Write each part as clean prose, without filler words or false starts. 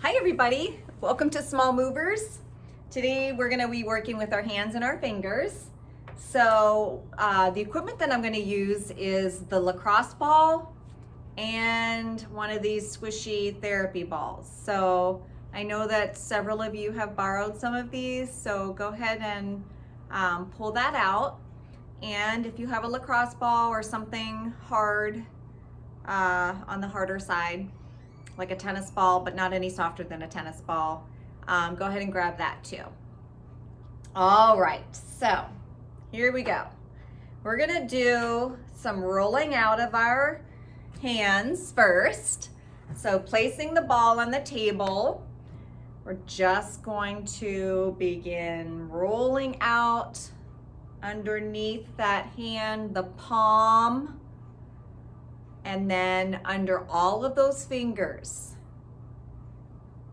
Hi everybody, welcome to Small Movers. Today we're going to be working with our hands and our fingers. So the equipment that I'm going to use is the lacrosse ball and one of these squishy therapy balls. So I know that several of you have borrowed some of these, so go ahead and pull that out. And if you have a lacrosse ball or something hard on the harder side, like a tennis ball, but not any softer than a tennis ball, go ahead and grab that too. All right, so here we go. We're gonna do some rolling out of our hands first. So placing the ball on the table, we're just going to begin rolling out underneath that hand, the palm, and then under all of those fingers.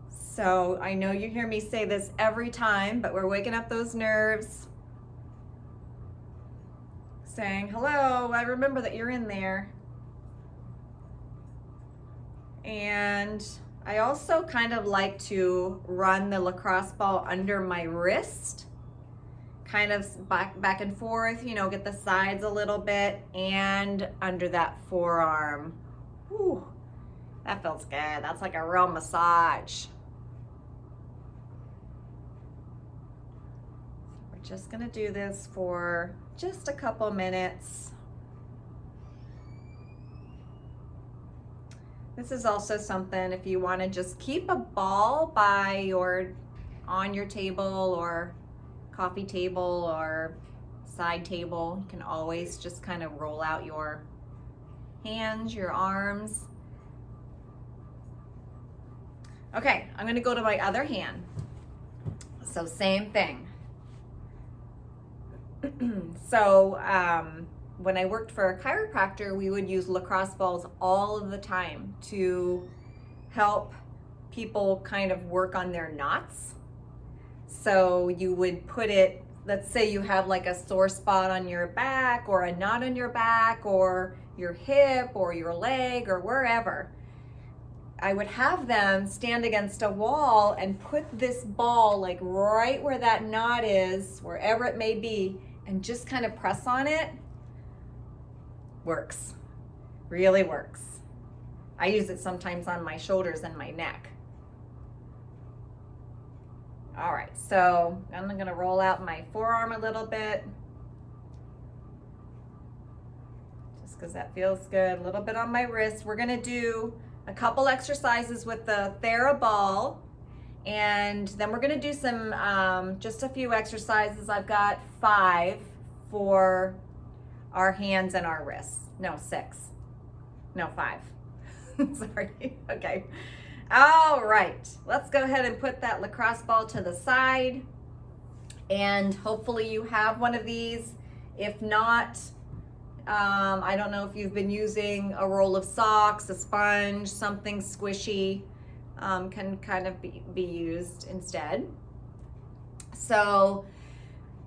So I know you hear me say this every time, but we're waking up those nerves, saying, hello, I remember that you're in there. And I also kind of like to run the lacrosse ball under my wrist, kind of back and forth, you know, get the sides a little bit, and under that forearm. Whew, that feels good. That's like a real massage. We're just gonna do this for just a couple minutes. This is also something if you want to just keep a ball on your table or coffee table or side table. You can always just kind of roll out your hands, your arms. Okay, I'm gonna go to my other hand. So same thing. So when I worked for a chiropractor, we would use lacrosse balls all of the time to help people kind of work on their knots. So you would put it, let's say you have like a sore spot on your back or a knot on your back or your hip or your leg or wherever. I would have them stand against a wall and put this ball like right where that knot is, wherever it may be, and just kind of press on it. Works, really works. I use it sometimes on my shoulders and my neck. All right, so I'm gonna roll out my forearm a little bit, just because that feels good. A little bit on my wrist. We're gonna do a couple exercises with the TheraBall, and then we're gonna do some, just a few exercises. I've got 5 for our hands and our wrists. No, 6. No, 5. Sorry, okay. All right, let's go ahead and put that lacrosse ball to the side, and hopefully you have one of these. If not, I don't know if you've been using a roll of socks, a sponge, something squishy can kind of be used instead. So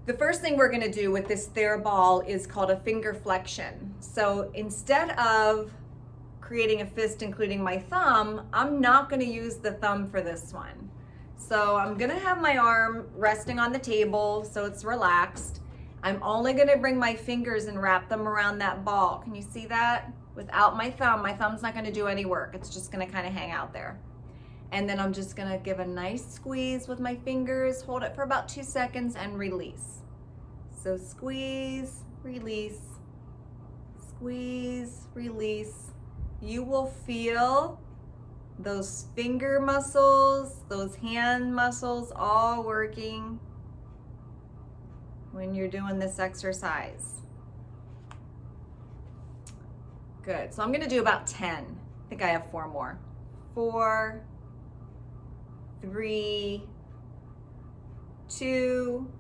the first thing we're gonna do with this TheraBall is called a finger flexion. So instead of creating a fist including my thumb, I'm not gonna use the thumb for this one. So I'm gonna have my arm resting on the table so it's relaxed. I'm only gonna bring my fingers and wrap them around that ball. Can you see that? Without my thumb's not gonna do any work. It's just gonna kind of hang out there. And then I'm just gonna give a nice squeeze with my fingers, hold it for about 2 seconds and release. So squeeze, release, squeeze, release. You will feel those finger muscles, those hand muscles all working when you're doing this exercise. Good, so I'm gonna do about 10. I think I have 4 more. 4, 3, 2,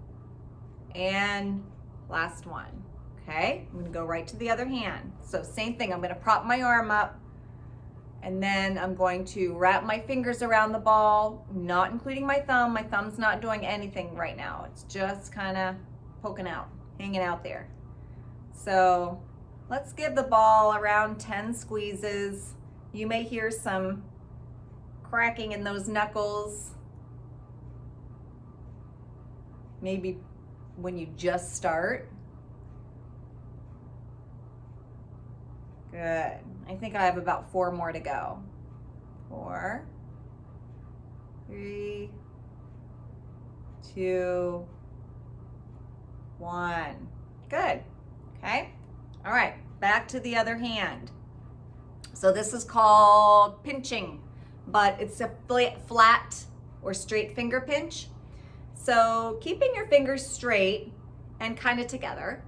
and last one. Okay, I'm gonna go right to the other hand. So same thing, I'm gonna prop my arm up, and then I'm going to wrap my fingers around the ball, not including my thumb. My thumb's not doing anything right now. It's just kind of poking out, hanging out there. So let's give the ball around 10 squeezes. You may hear some cracking in those knuckles. Maybe when you just start. Good. I think I have about 4 more to go. 4, 3, 2, 1. Good. Okay. All right. Back to the other hand. So this is called pinching, but it's a flat or straight finger pinch. So keeping your fingers straight and kind of together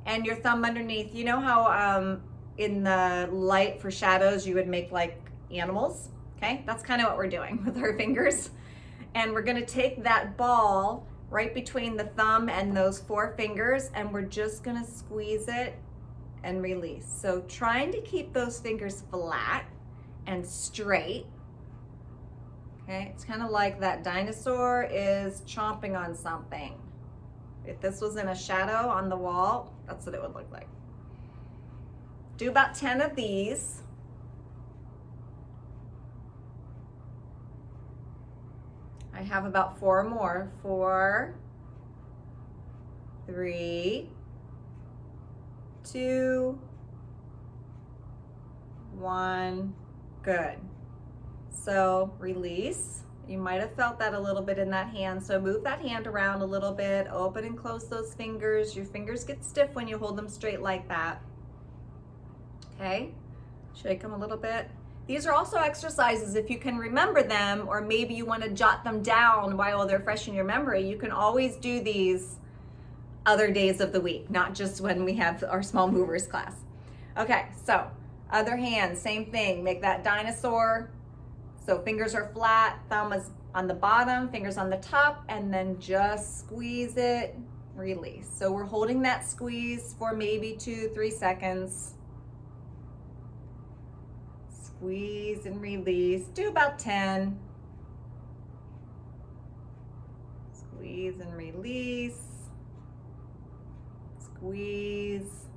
and your thumb underneath. You know how in the light for shadows you would make like animals? Okay, that's kind of what we're doing with our fingers. And we're gonna take that ball right between the thumb and those 4 fingers, and we're just gonna squeeze it and release. So trying to keep those fingers flat and straight. Okay, it's kind of like that dinosaur is chomping on something. If this was in a shadow on the wall, that's what it would look like. Do about 10 of these. I have about 4 more. 4, 3, 2, 1. Good. So release. You might have felt that a little bit in that hand. So move that hand around a little bit. Open and close those fingers. Your fingers get stiff when you hold them straight like that. Okay. Shake them a little bit. These are also exercises, if you can remember them, or maybe you want to jot them down while they're fresh in your memory, you can always do these other days of the week, not just when we have our small movers class. Okay, so other hand, same thing. Make that dinosaur. So fingers are flat, thumb is on the bottom, fingers on the top, and then just squeeze it, release. So we're holding that squeeze for maybe 2-3 seconds. Squeeze and release. Do about 10. Squeeze and release. Squeeze.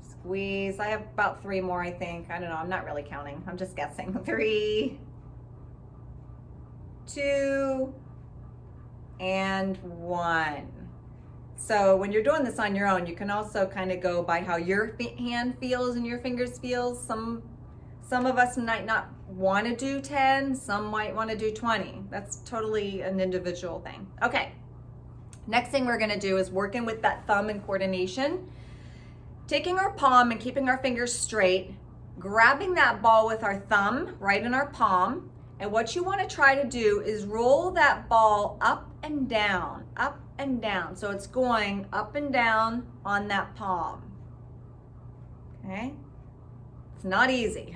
Squeeze. I have about 3 more, I think. I don't know. I'm not really counting. I'm just guessing. 3, 2, and 1. So when you're doing this on your own, you can also kind of go by how your hand feels and your fingers feel. Some of us might not want to do 10. Some might want to do 20. That's totally an individual thing. Okay. Next thing we're going to do is working with that thumb and coordination. Taking our palm and keeping our fingers straight, grabbing that ball with our thumb right in our palm. And what you want to try to do is roll that ball up and down, up and down. So it's going up and down on that palm. Okay? It's not easy.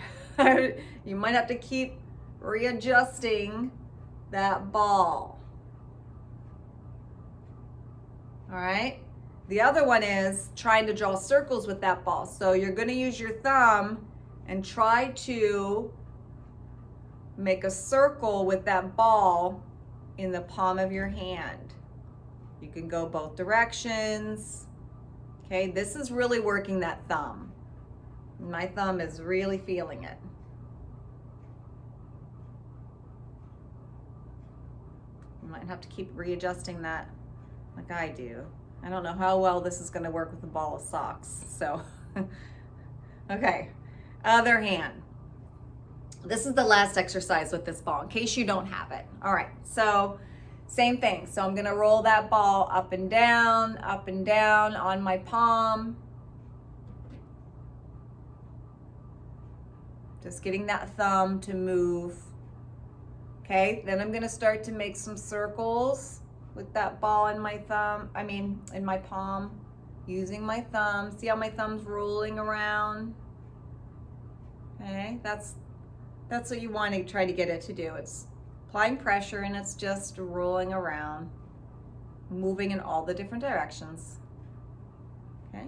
You might have to keep readjusting that ball. All right? The other one is trying to draw circles with that ball. So you're going to use your thumb and try to make a circle with that ball in the palm of your hand. You can go both directions. Okay, this is really working that thumb. My thumb is really feeling it. You might have to keep readjusting that like I do. I don't know how well this is going to work with a ball of socks. So, okay, other hand. This is the last exercise with this ball in case you don't have it. All right, so same thing. So I'm going to roll that ball up and down on my palm. Just getting that thumb to move. Okay, then I'm going to start to make some circles with that ball in my thumb, in my palm, using my thumb. See how my thumb's rolling around? Okay, that's what you want to try to get it to do. It's applying pressure and it's just rolling around, moving in all the different directions. Okay.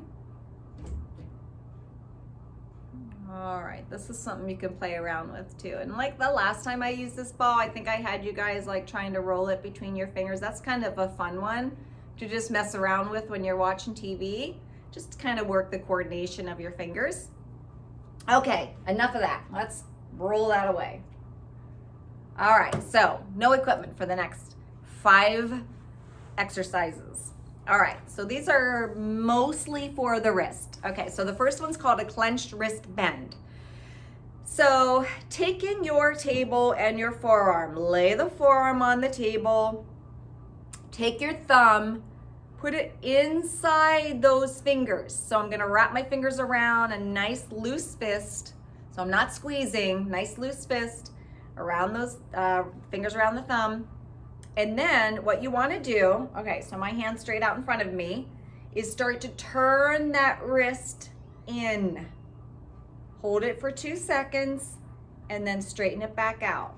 All right, this is something you can play around with too. And like the last time I used this ball, I think I had you guys like trying to roll it between your fingers. That's kind of a fun one to just mess around with when you're watching TV. Just kind of work the coordination of your fingers. Okay, enough of that. Let's roll that away. All right, so no equipment for the next 5 exercises. All right, so these are mostly for the wrist. Okay, so the first one's called a clenched wrist bend. So taking your table and your forearm, lay the forearm on the table, take your thumb, put it inside those fingers. So I'm gonna wrap my fingers around a nice loose fist. So I'm not squeezing, nice loose fist around those fingers around the thumb. And then what you wanna do, okay, so my hand straight out in front of me, is start to turn that wrist in. Hold it for 2 seconds and then straighten it back out.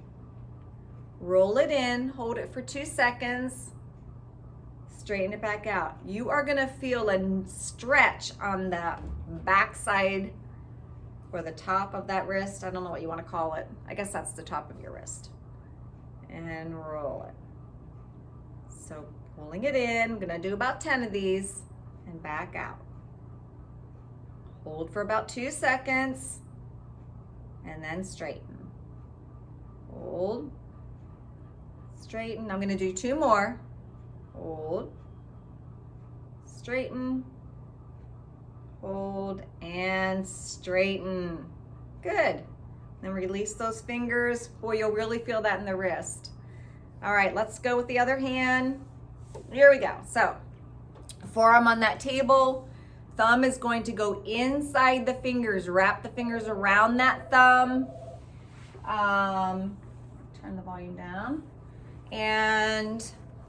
Roll it in, hold it for 2 seconds, straighten it back out. You are gonna feel a stretch on the back side or the top of that wrist. I don't know what you wanna call it. I guess that's the top of your wrist. And roll it. So pulling it in, I'm gonna do about 10 of these and back out. Hold for about 2 seconds and then straighten. Hold, straighten. I'm gonna do 2 more. Hold, straighten, hold, and straighten. Good. Then release those fingers. Boy, you'll really feel that in the wrist. All right, let's go with the other hand. Here we go. So, forearm on that table. Thumb is going to go inside the fingers. Wrap the fingers around that thumb. Turn the volume down. And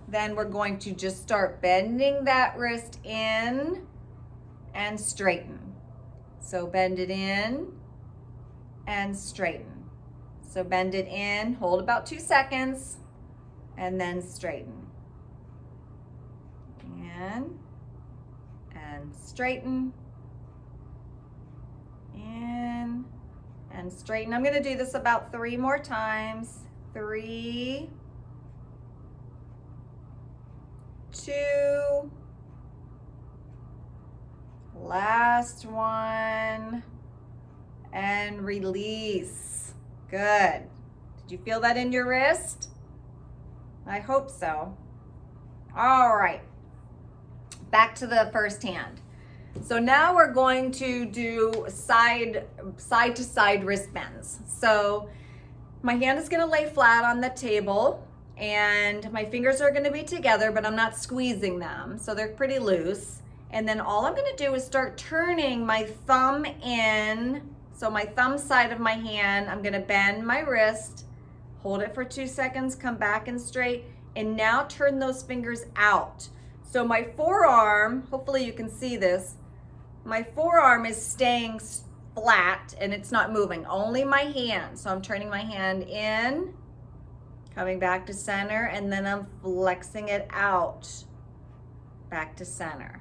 then we're going to just start bending that wrist in and straighten. So bend it in and straighten. So bend it in, hold about 2 seconds, and then straighten. And straighten. In and straighten. I'm gonna do this about 3 more times. 3, 2, last one, and release. Good. Did you feel that in your wrist? I hope so. All right, back to the first hand. So now we're going to do side to side wrist bends. So my hand is gonna lay flat on the table and my fingers are gonna be together, but I'm not squeezing them, so they're pretty loose. And then all I'm gonna do is start turning my thumb in. So my thumb side of my hand, I'm gonna bend my wrist, hold it for 2 seconds, come back and straight, and now turn those fingers out. So my forearm, hopefully you can see this, my forearm is staying flat and it's not moving, only my hand. So I'm turning my hand in, coming back to center, and then I'm flexing it out, back to center.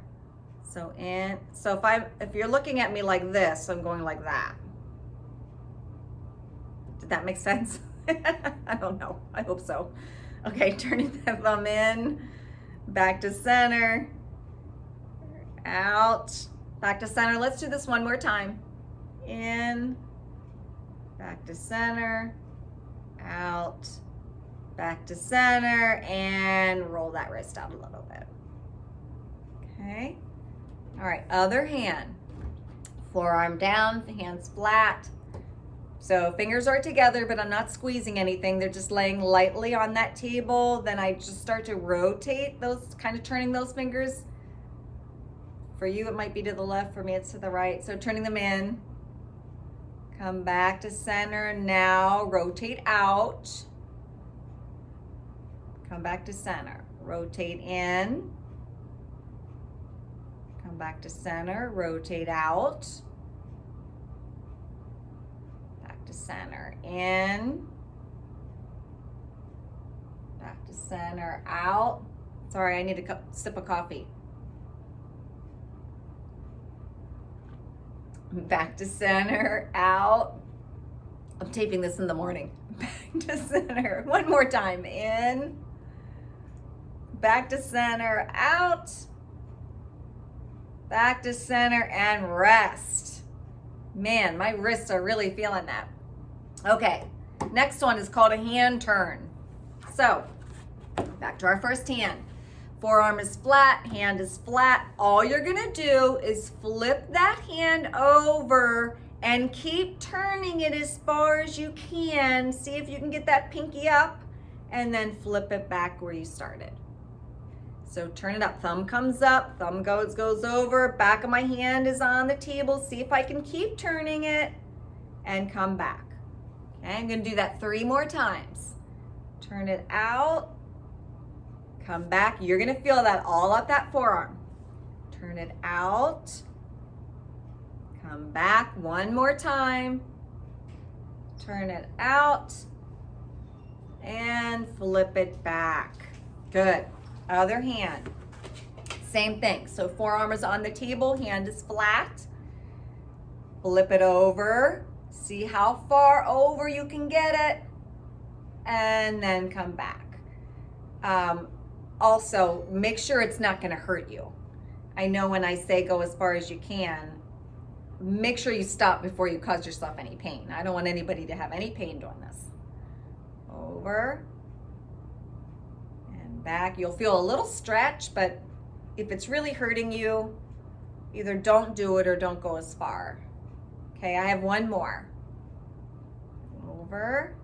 So in, so if you're looking at me like this, I'm going like that. Did that make sense? I don't know, I hope so. Okay, turning the thumb in, back to center, out, back to center. Let's do this one more time. In, back to center, out, back to center, and roll that wrist out a little bit. Okay. All right, other hand. Forearm down, the hand's flat. So fingers are together, but I'm not squeezing anything. They're just laying lightly on that table. Then I just start to rotate those, kind of turning those fingers. For you, it might be to the left. For me, it's to the right. So turning them in. Come back to center. Now rotate out. Come back to center. Rotate in. Come back to center. Rotate out. Center, in, back to center, out. Sorry, I need a sip of coffee. Back to center, out. I'm taping this in the morning. Back to center, one more time, in, back to center, out, back to center, and rest. Man, my wrists are really feeling that. Okay, next one is called a hand turn. So, back to our first hand. Forearm is flat, hand is flat. All you're gonna do is flip that hand over and keep turning it as far as you can. See if you can get that pinky up and then flip it back where you started. So turn it up, thumb comes up, thumb goes over, back of my hand is on the table. See if I can keep turning it and come back. Okay, I'm gonna do that 3 more times. Turn it out, come back. You're gonna feel that all up that forearm. Turn it out, come back 1 more time. Turn it out and flip it back. Good. Other hand, same thing. So forearm is on the table, hand is flat. Flip it over. See how far over you can get it, and then come back. Also, make sure it's not gonna hurt you. I know when I say go as far as you can, make sure you stop before you cause yourself any pain. I don't want anybody to have any pain doing this. Over and back. You'll feel a little stretch, but if it's really hurting you, either don't do it or don't go as far. Okay, I have 1 more. Over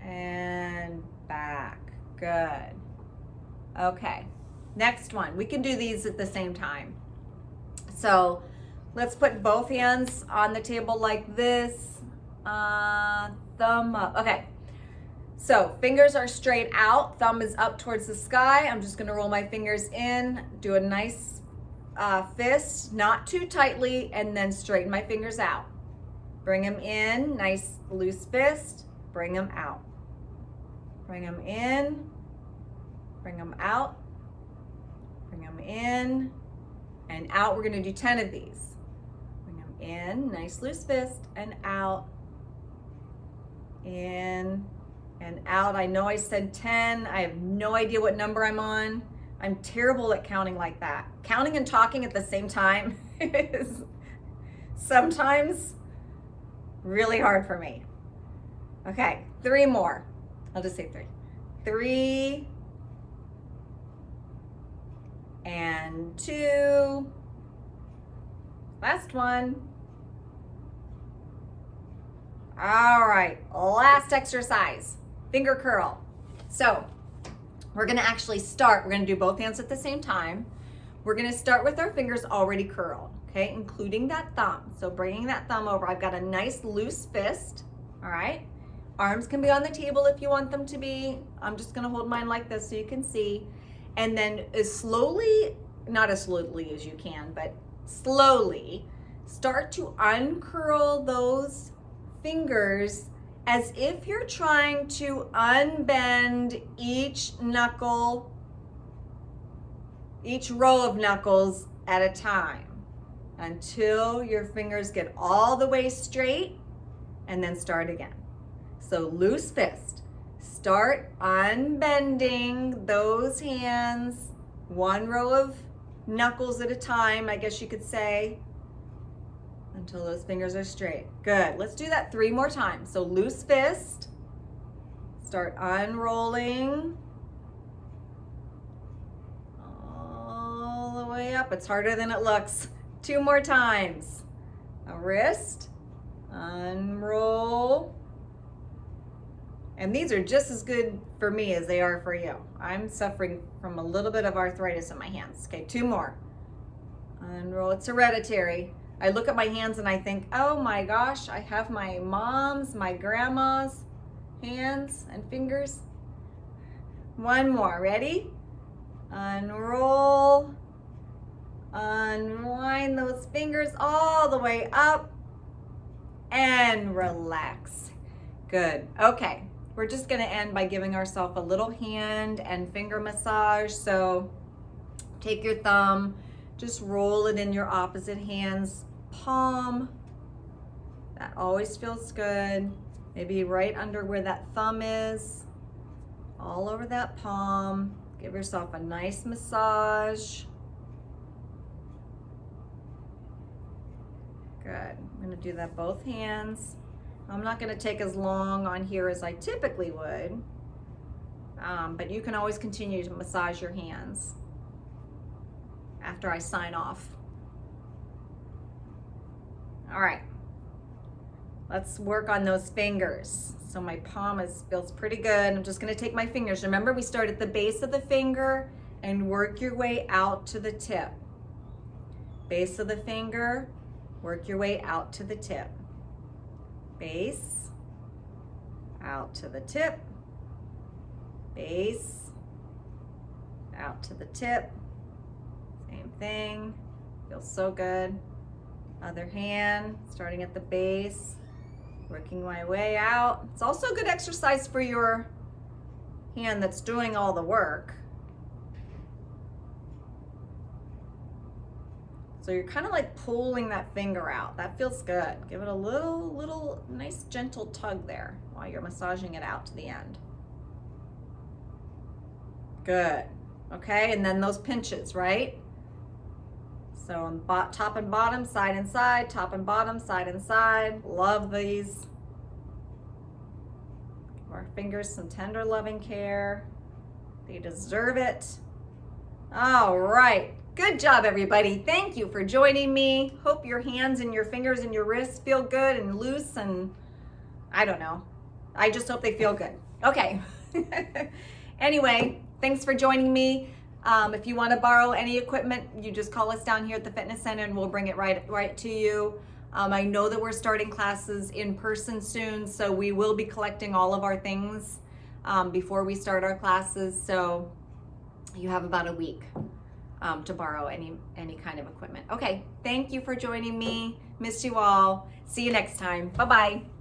and back. Good. Okay, next one. We can do these at the same time. So let's put both hands on the table like this. Thumb up. Okay, so fingers are straight out, thumb is up towards the sky. I'm just gonna roll my fingers in, do a nice fist, not too tightly, and then straighten my fingers out. Bring them in, nice loose fist, bring them out. Bring them in, bring them out, bring them in, and out. We're gonna do 10 of these. Bring them in, nice loose fist, and out, in, and out. I know I said 10. I have no idea what number I'm on. I'm terrible at counting like that. Counting and talking at the same time is sometimes really hard for me. Okay, 3 more. I'll just say 3. 3 and 2. Last one. All right, last exercise, finger curl. So we're gonna actually start, we're gonna do both hands at the same time. We're gonna start with our fingers already curled, okay, including that thumb. So bringing that thumb over, I've got a nice loose fist, all right? Arms can be on the table if you want them to be. I'm just gonna hold mine like this so you can see. And then as slowly, not as slowly as you can, but slowly, start to uncurl those fingers as if you're trying to unbend each knuckle, each row of knuckles at a time until your fingers get all the way straight, and then start again. So loose fist, start unbending those hands, 1 row of knuckles at a time, I guess you could say, until those fingers are straight. Good, let's do that 3 more times. So loose fist, start unrolling all the way up. It's harder than it looks. 2 more times. A wrist, unroll. And these are just as good for me as they are for you. I'm suffering from a little bit of arthritis in my hands. Okay, 2 more. Unroll, it's hereditary. I look at my hands and I think, oh my gosh, I have my mom's, my grandma's hands and fingers. 1 more, ready? Unroll, unwind those fingers all the way up and relax. Good, okay. We're just gonna end by giving ourselves a little hand and finger massage. So take your thumb, just roll it in your opposite hand's palm. That always feels good. Maybe right under where that thumb is, all over that palm. Give yourself a nice massage. Good. I'm gonna do that both hands. I'm not gonna take as long on here as I typically would, but you can always continue to massage your hands after I sign off. All right, let's work on those fingers. So my palm feels pretty good. I'm just gonna take my fingers. Remember, we start at the base of the finger and work your way out to the tip. Base of the finger, work your way out to the tip. Base, out to the tip. Base, out to the tip. Same thing, feels so good. Other hand, starting at the base, working my way out. It's also a good exercise for your hand that's doing all the work. So you're kind of like pulling that finger out. That feels good. Give it a little nice gentle tug there while you're massaging it out to the end. Good. Okay, and then those pinches, right? So on top and bottom, side and side, top and bottom, side and side. Love these. Give our fingers some tender loving care. They deserve it. All right. Good job, everybody. Thank you for joining me. Hope your hands and your fingers and your wrists feel good and loose, and I don't know. I just hope they feel good. Okay. Anyway, thanks for joining me. If you want to borrow any equipment, you just call us down here at the fitness center and we'll bring it right to you. I know that we're starting classes in person soon, so we will be collecting all of our things before we start our classes. So you have about a week to borrow any kind of equipment. Okay, thank you for joining me. Miss you all. See you next time. Bye-bye.